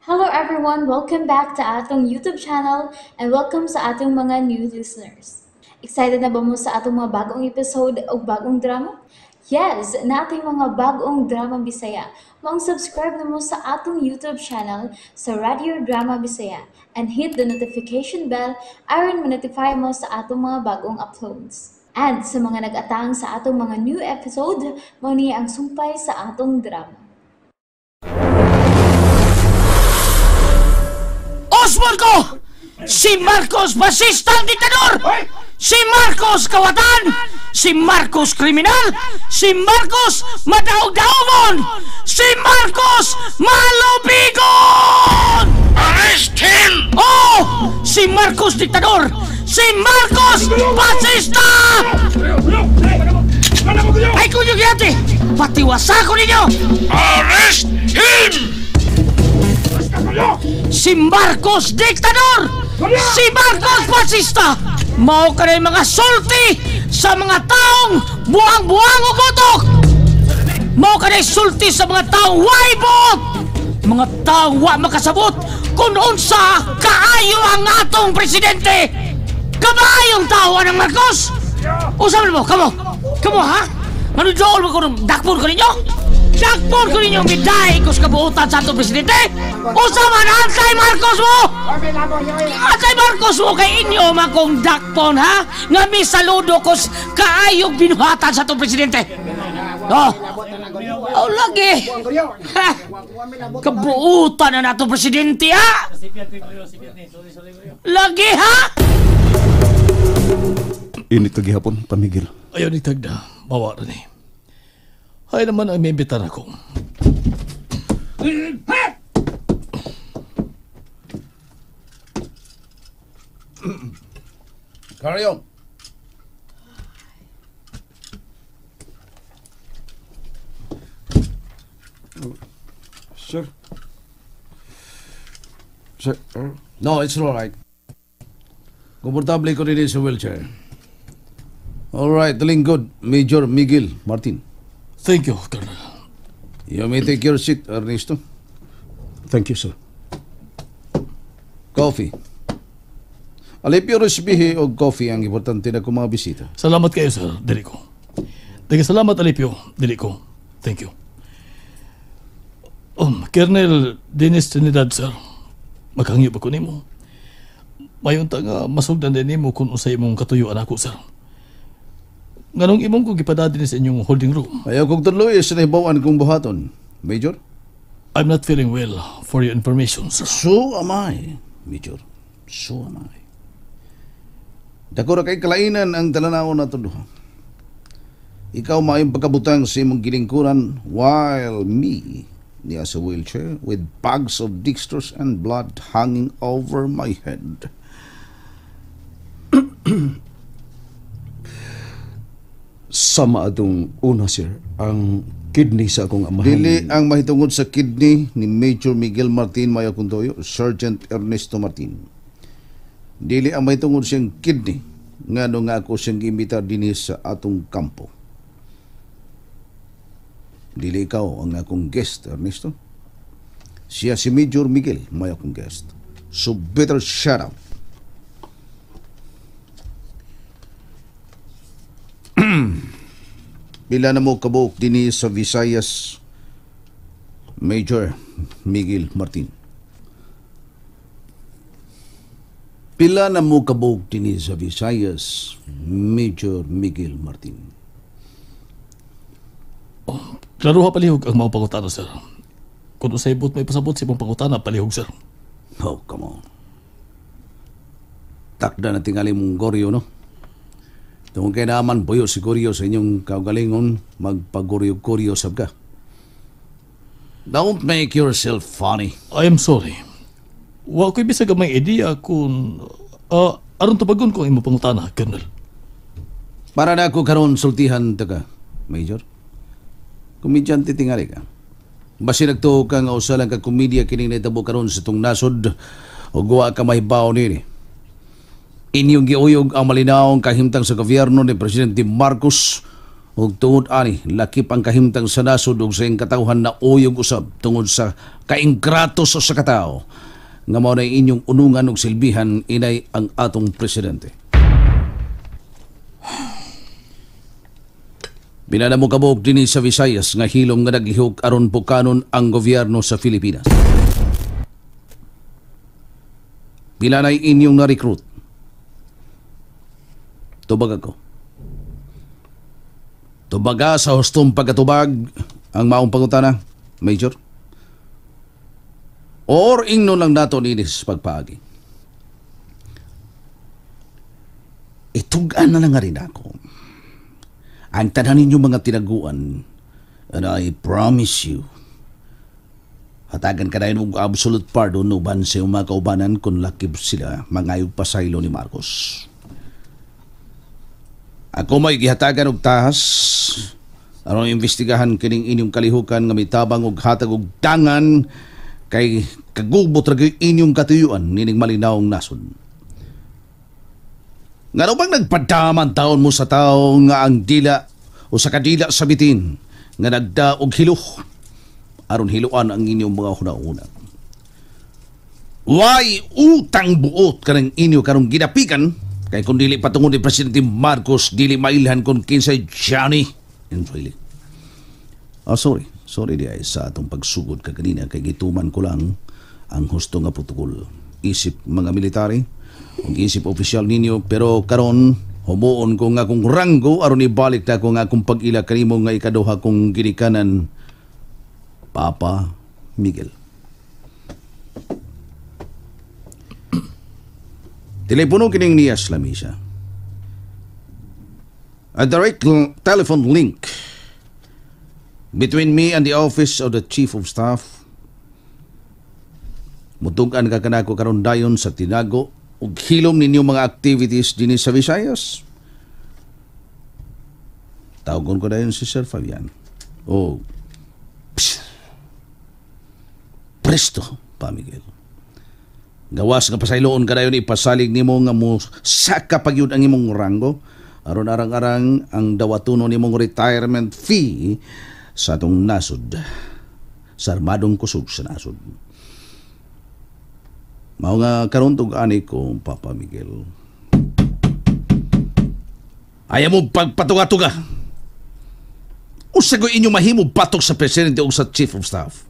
Hello everyone! Welcome back to atong YouTube channel and welcome sa atong mga new listeners. Excited na ba mo sa atong mga bagong episode o bagong drama? Yes, na ating mga bagong drama Bisaya. Mag-subscribe na mo sa atong YouTube channel sa Radio Drama Bisaya and hit the notification bell aron ma-notify mo sa atong mga bagong uploads. And sa mga nag-atang sa atong mga new episode, mao niya ang sumpay sa atong drama. Osmond ko! Si Marcos basistang diktador! Si Marcos kawatan! Si Marcos kriminal! Si Marcos madaog-daogon! Si Marcos malubigon! Arrest him! Oh! Si Marcos diktador! Si Marcos basista! Ay kunyo giyate! Patiwasa ko ninyo! Arrest him! Si Marcos diktador! Si Marcos fascista! Mao ka rin mga sulti sa mga taong buang-buang o gutok! Mao ka rin sulti sa mga taong waibot! Mga taong wa makasabot kung unsa kaayo ang atong presidente! Kabayong tawa ng Marcos! Usaman mo, kamo ha? Manudyool mo kung dakpon ko ninyo? Dakpon ko ninyong biday ko sa kabuutan sa atong presidente! Usaman, Antay Marcos mo! Antay Marcos mo kay inyo makong dakpon, ha? Nga may saludo ko kaayog binuhatan sa atong presidente! Oh! Oh, lagi! Ha? Kabuutan na atong presidente, ha? Lagi, ha? Init ka gihapon, pamigil. Ayaw ni Tagda, bawa rin eh. Ay naman ang may imbitan ako. Carry on. Sir. Sir. No, it's all right. Komportable ko rin sa wheelchair. All right, doing good. Major Miguel Martin. Thank you, Colonel. You may take your seat, Ernesto. Thank you, sir. Coffee. Alipyo resibihi o coffee ang importante na kung mga bisita. Salamat kayo, sir. Dili ko. Salamat, Alipio. Dili ko. Thank you. Colonel Dennis Trinidad, sir. Maghangyo pa ko nimo. Mayon ta nga masugdan din nimo kung usay mong katuyuan ako, sir. Nganong imong ko gipadadin sa inyong holding room. Ayaw kong tuloy sa nahibawan kong buhaton. Major? I'm not feeling well, for your information, sir. So am I, Major. So am I. Dako ra kay kalainan ang talanawon na ito. Ikaw maayong pagkabutang sa imong gilingkuran while me niya sa wheelchair with bags of dextrose and blood hanging over my head. Sama atong una, sir, ang kidney sa akong amahan. Dili ang mahitungod sa kidney ni Major Miguel Martin Maya Kuntoyo, Sergeant Ernesto Martin. Dili ang mahitungod siyang kidney ngano nga ako siyang giimbitar dinhi sa atong kampo. Dili ikaw ang akong guest, Ernesto. Siya si Major Miguel Maya akong guest. So better shut up. Pila na mo kabuok dinhi sa Visayas, Major Miguel Martin? Pila na mo kabuok dinhi sa Visayas, Major Miguel Martin? Klaro ha palihog ang mga pangutana, sir. Kung usay but may pasabot sa ibang pangutana, palihog, sir. Oh, come on. Takda na tingali mong goryo, no? Tungkol kay naman puyo si Goryo sa inyong kaugalingon, magpagoryo-goryo sab ka. Don't make yourself funny. I am sorry. Wa ko'y bisag may idea kung aron tubagon ko ang imong pangutana, Colonel. Para na ako karon sultihan taga, Major. Komedyante tingali ka. Basi nagtuo ka nga usalang ka komedya kining naitabo karon sa itong nasod o guwa ka mahibaw nini. Inyong giuyog ang malinaong kahimtang sa gobyerno ni Presidente Marcos ug tungod ani lakip ang kahimtang sa nasod ug sa iyang katawhan na uyog usab tungod sa kaingratos sa katao nga mao na inyong unungan ug silbihan inay ang atong presidente. Binala mo kabog dinhi sa Visayas nga hilom nga naglihok aron bukanon ang gobyerno sa Pilipinas. Pila na inyong na-recruit? Tubag ako. Tubaga sa hustong pagkatubag ang maong pangutana, Major? Or ingno lang nato ninis pagpaagi? Itugan na lang nga rin ako. Ang tanan ninyo mga tinaguan, and I promise you, hatagan ka na yung absolute pardon uban sa iyong mga kaubanan kung lakib sila mangayog pasaylo ni Marcos. Ako may gihatagan og tahas aron imbestigahan kining inyong kalihukan nga mitabang og hatag og dangan kay kagubot ra gyud inyong katuyuan nining malinaong nasod. Ngano bang nagpadaman taon mo sa tao nga ang dila o sa kadila sa bitin nga nagda og hilo aron hiluan ang inyong mga hunahuna. Why utang buot kanang inyo karong ginapikan kay kung dili patungod ni Presidente Marcos dili mailhan kung kinsay Johnny and really. Oh, sorry di ay sa atong pagsugod ka kanina kay gituman ko lang ang husto nga protokol. Isip mga military ug isip opisyal ninyo pero karon humuon ko nga kung ranggo aron ibalik na ko nga kung pag-ila kanimo nga ikaduha kong ginikanan Papa Miguel. Telepono kining niyas lamisa. A direct telephone link between me and the office of the Chief of Staff. Mutugan ka kanako karon dayon sa tinago ug hilom ninyo mga activities dinhi sa Visayas. Tawgon ko dayon si Sir Fabian. Oh. Presto, Pa Miguel. Gawas nga pasayloon ka dayon ipasalig nimo nga mo saka pagyud ang imong ranggo aron arang-arang ang dawatuno nimong retirement fee sa atong nasod sa armadong kusog sa nasod. Mao nga karon tug ani ko Papa Miguel. Ayaw mo pagpatuga-tuga. Usa ko inyo mahimo patok sa presidente o sa Chief of Staff.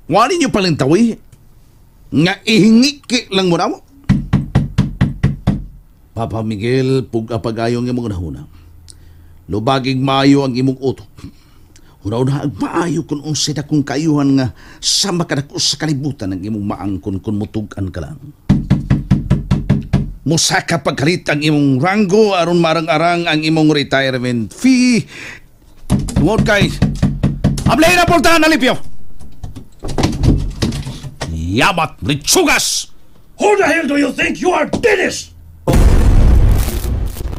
Wala ninyo palintawi nga ihingiki lang mo na mo. Papa Miguel, pag-apagayong imong nahuna. Lubagig maayo ang imong utok. Una-una maayo kung unsay dakong kayuhan nga sa makadako sa kalibutan ng imong maangkon kung mutugan ka lang. Musaka pagkalit ang imong ranggo aron marang-arang ang imong retirement fee. Tungod kay ablay na portahan na lipyo. Yamat Litsugas! Who the hell do you think you are, Dennis?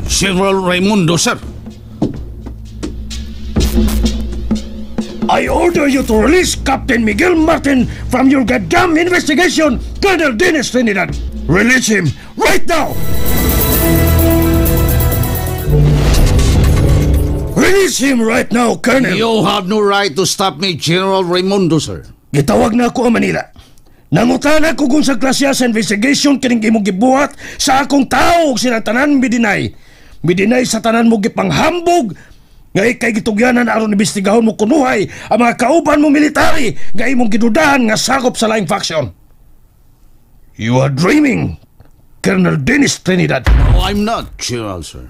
General Raimundo, sir. I order you to release Captain Miguel Martin from your goddamn investigation, Colonel Dennis Trinidad. Release him right now! Release him right now, Colonel! You have no right to stop me, General Raimundo, sir. Gitawag na ako ang Manila. Nangutana ko kung sa klasya sa investigation kining imong gibuhat sa akong tao sila tanan midinay. Midinay sa tanan mo gipanghambog nga ikay gitugyanan aron imbestigahon mo kunuhay ang mga kauban mo military nga imong gidudahan nga sakop sa laing faction. You are dreaming, Colonel Dennis Trinidad. No, I'm not, General, sir.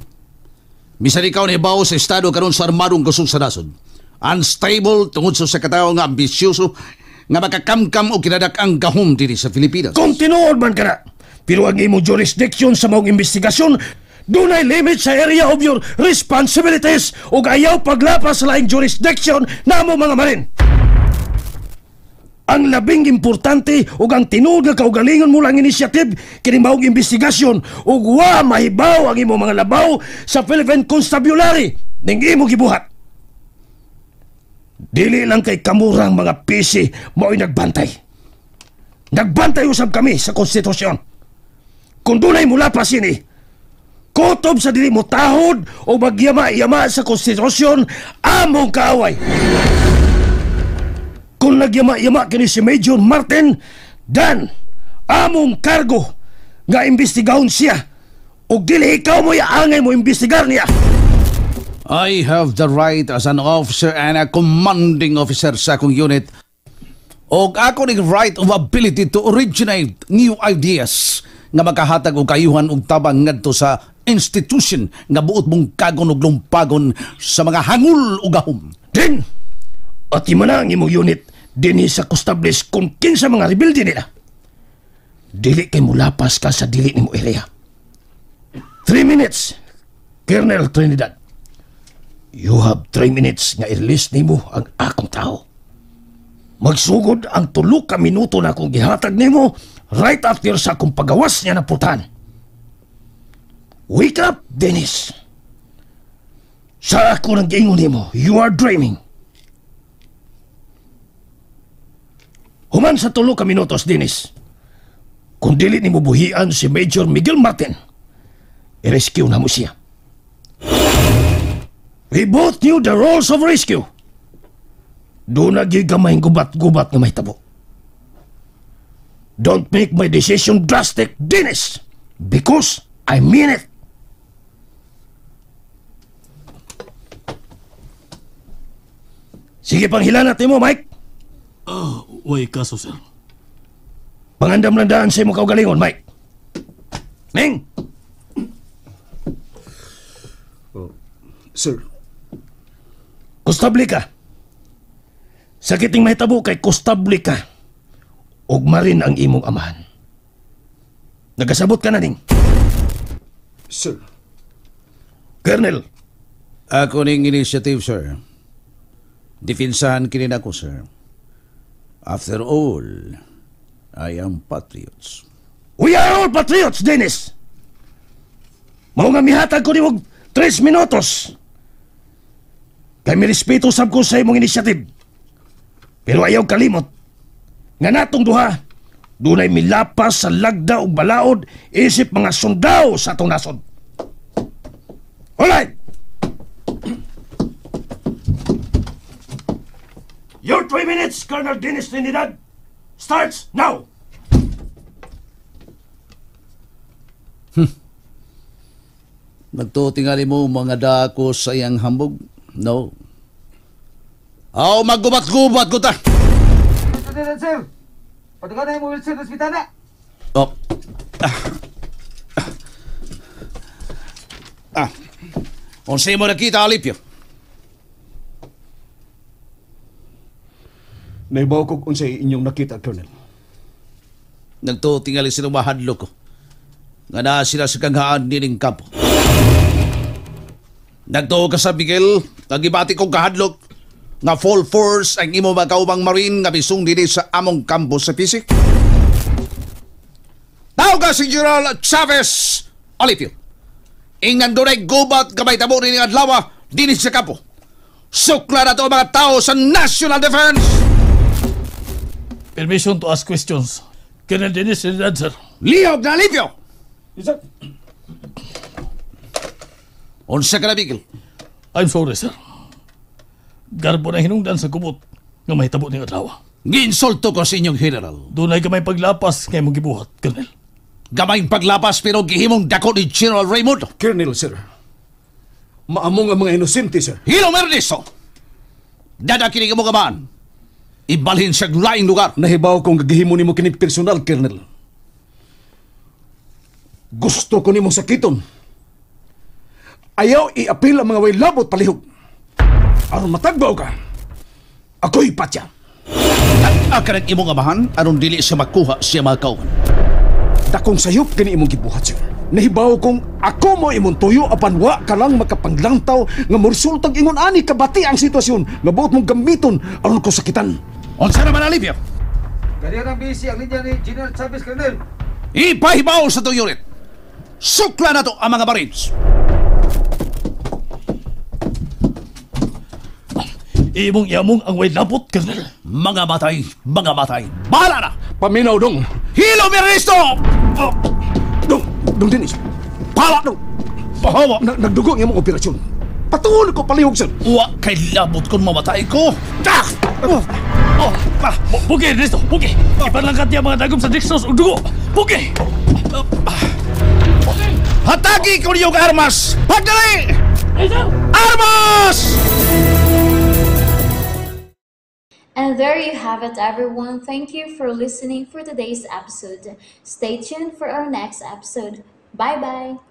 Bisan ikaw na ibaw sa estado karon sa armadong kusog sa nasod. Unstable tungod sa katao nga ambisyoso nga makakamkam o kinadak ang gahom diri sa Pilipinas. Kung tinuod man ka na, pero ang imong jurisdiction sa mong investigasyon, dunay limit sa area of your responsibilities o ayaw paglapas sa laing jurisdiction na mo mga marin. Ang labing importante o ang tinuod nga kaugalingon mo lang initiative kini maong investigasyon o wa mahibaw ang imong mga labaw sa Philippine Constabulary ning imo gibuhat. Dili lang kay kamurang mga PC mo'y nagbantay. Nagbantay usab kami sa konstitusyon. Kung dunay mula pa sini, Kutob sa dili mo tahod o magyama-yama sa konstitusyon, among kaaway. Kung nagyama-yama kini si Major Martin, dan among kargo nga imbestigahon siya o dili ikaw mo yaangay mo imbestigar niya. I have the right as an officer and a commanding officer sa akong unit. O ako ning right of ability to originate new ideas nga makahatag og kayuhan og tabang ngadto sa institution nga buot mong kagon og lumpagon sa mga hangul ug gahom. Din, at imana ang imong unit dinhi sa establish kung kinsa mga rebelde nila. Dili kay mulapas ka sa dili nimo area. 3 minutes, Colonel Trinidad. You have 3 minutes nga i-release nimo ang akong tao. Magsugod ang 3 ka minuto na akong gihatag nimo right after sa akong pagawas niya na putan. Wake up, Dennis. Sa ako nang giingon nimo, you are dreaming. Human sa 3 ka minutos, Dennis. Kung dili nimo buhian si Major Miguel Martin, i-rescue na mo siya. We both knew the roles of rescue. Doon na gigamay gubat-gubat nga may tabo. Don't make my decision drastic, Dennis, because I mean it. Sige pang hilanat mo, Mike. Way kaso, sir. Pangandam-landaan sa imong kaugalingon, Mike. Ning! Sir, Kostable ka. Sakiting mahitabo kay kostable ka. Ugma rin ang imong amahan. Nagasabot ka na, Ning. sir, Colonel, Ako ning initiative, sir. Definsahan kinin ako, sir. After all, I am patriots. we are all patriots, Dennis. Mao nga mihatag ko ni mo 3 minutos. Kay mi respeto sab ko sa imong initiative. Pero ayaw kalimot nga natong duha dunay milapas sa lagda ug balaod isip mga sundao sa atong nasod. Alright. Your 3 minutes, Colonel Dennis Trinidad, starts now. Nagtutingali mo mga dako sa iyang hambog? No. Aw, maggubat-gubat ko ta! Sir, patagal na yung Wilson Hospital na. Oh. Unsay mo nakita, Alipio? naibaw ko kung sa inyong nakita, Colonel. Nagtutingali silang mahadlo ko. Nga na sila sa kanghaan nining kampo. Nagtuo ka sa Miguel, nagibati kong kahadlok, nga full force ang imo magkaubang marine nga bisong dili sa among kampo sa Pisik. Tao ka si General Chavez Alipio. Ingan doonay gubat kamay tabo rin ng adlawa dili sa kampo. Sukla na to ang mga tao sa National Defense! Permission to ask questions. Colonel Dennis Trinidad, sir. Lihog na Alipio! Yes, sir. Unsa ka na, Miguel? I'm sorry, sir. Garbo na hinungdan sa kumot nga mahitabo ng adlaw. Ginsulto ko sa inyong general. Doon ay kamay paglapas kay mong gibuhat, Colonel. Gamayng paglapas pero gihimong dako ni General Raymond. Colonel, sir. Maamong ang mga inosente, sir. Hilo Merniso! Dadakinig mo gamaan. Ibalhin siya laing lugar. Nahibaw kong gagihimo nimo kini personal, Colonel. Gusto ko nimo sakiton. Ayaw i-apil ang mga way labot palihog. Aron matagbaw ka. Ako'y patya. Nag-akaran imong amahan, anong dili siya makuha siya mga kauman. Dakong sayop kini imong gibuhat, sir. Nahibaw kong ako mo imong tuyo apan wa ka lang makapanglangtaw nga morsultang ingon ani kabati ang sitwasyon nga buot mong gamiton aron ko sakitan. Unsa naman, Alipio? Ganyan ang busy ang linya ni General Chavez, Colonel. Ipahibaw sa itong unit. Sukla na to ang mga Marines. Imong ang way labot, Colonel. Mga matay, mga matay. Bahala na! Paminaw dong. Hilo Merniso! Dong Dennis. Pala! Pahawa! Nagdugo ang imong operasyon. Patuon ko palihog, sir. Wa kay labot kung mamatay ko! Ah! Pugi, Ernesto, pugi! Ipanlangkat niya mga dagom sa dextrose o dugo! Pugi! Hatagi ko niyong armas! Pagdali! Armas! And there you have it, everyone. Thank you for listening for today's episode. Stay tuned for our next episode. Bye bye.